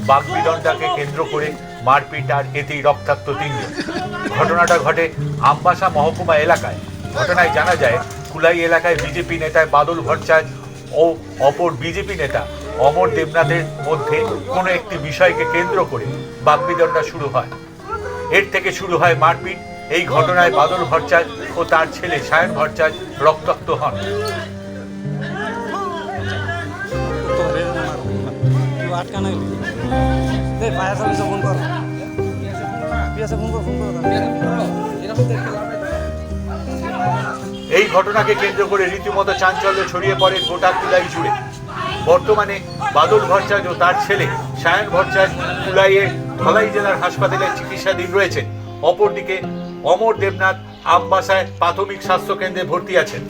বাগবিদণ্ডাকে কেন্দ্র করে মারপিট আর এতেই রক্তাক্ত 3 দিন। ঘটনাটা ঘটে আমবাসা মহকুমা এলাকায়। ঘটনায় জানা যায়, কুলাই এলাকায় বিজেপি নেতা বাদল ভট্টাচার্য ও অপর বিজেপি নেতা অমর দেবনাথের মধ্যে কোনো একটি বিষয়কে কেন্দ্র করে বাগবিদণ্ডা শুরু হয়। এর থেকে শুরু হয় মারপিট। এই ঘটনায় বাদল ভট্টাচার্য ও তার ছেলে সায়ন ভট্টাচার্য রক্তাক্ত হন। এই ঘটনাকে কেন্দ্র করে রীতিমতো চাঞ্চল্য ছড়িয়ে পড়ে গোটা কুলাই জুড়ে। বর্তমানে বাদল ভট্টাচার্য ও তার ছেলে সায়ন ভট্টাচার্য কুলাইয়ের ধলাই জেলার হাসপাতালে চিকিৎসাধীন রয়েছেন। অপরদিকে অমর দেবনাথ আমবাসায় প্রাথমিক স্বাস্থ্য কেন্দ্রে ভর্তি আছেন।